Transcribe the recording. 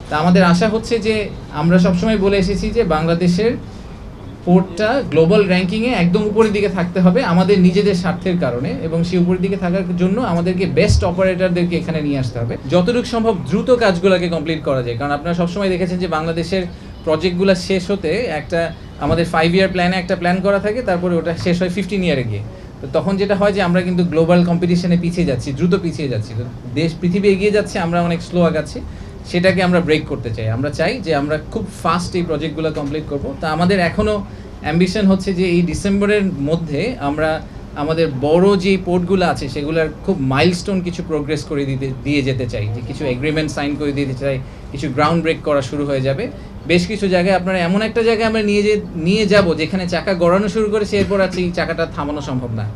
তা আমাদের আশা হচ্ছে যে আমরা সবসময় বলে এসেছি যে বাংলাদেশের পোর্টটা গ্লোবাল র্যাঙ্কিংয়ে একদম উপরের দিকে থাকতে হবে আমাদের নিজেদের স্বার্থের কারণে, এবং সেই উপরের দিকে থাকার জন্য আমাদেরকে বেস্ট অপারেটরদেরকে এখানে নিয়ে আসতে হবে, যতটুকু সম্ভব দ্রুত কাজগুলোকে কমপ্লিট করা যায়। কারণ আপনারা সবসময় দেখেছেন যে বাংলাদেশের প্রজেক্টগুলো শেষ হতে একটা আমাদের 5 ইয়ার প্ল্যানে একটা প্ল্যান করা থাকে, তারপরে ওটা শেষ হয় 15 ইয়ারে গিয়ে। তো তখন যেটা হয় যে আমরা কিন্তু গ্লোবাল কম্পিটিশনে পিছিয়ে যাচ্ছি, দ্রুত পিছিয়ে যাচ্ছি। তো পৃথিবী এগিয়ে যাচ্ছে, আমরা অনেক স্লো আগাচ্ছি, সেটাকে আমরা ব্রেক করতে চাই। আমরা চাই যে আমরা খুব ফাস্ট এই প্রজেক্টগুলো কমপ্লিট করব। তা আমাদের এখনও অ্যাম্বিশন হচ্ছে যে এই ডিসেম্বরের মধ্যে আমরা আমাদের বড় যে পোর্টগুলো আছে সেগুলোর খুব মাইলস্টোন কিছু প্রোগ্রেস করে দিয়ে যেতে চাই, যে কিছু এগ্রিমেন্ট সাইন করে দিতে চাই, কিছু গ্রাউন্ড ব্রেক করা শুরু হয়ে যাবে। বেশ কিছু জায়গায় আপনারা এমন একটা জায়গায় আমরা নিয়ে যাব যেখানে চাকা গড়ানো শুরু করেছে, এরপর আছে এই চাকাটা থামানো সম্ভব না।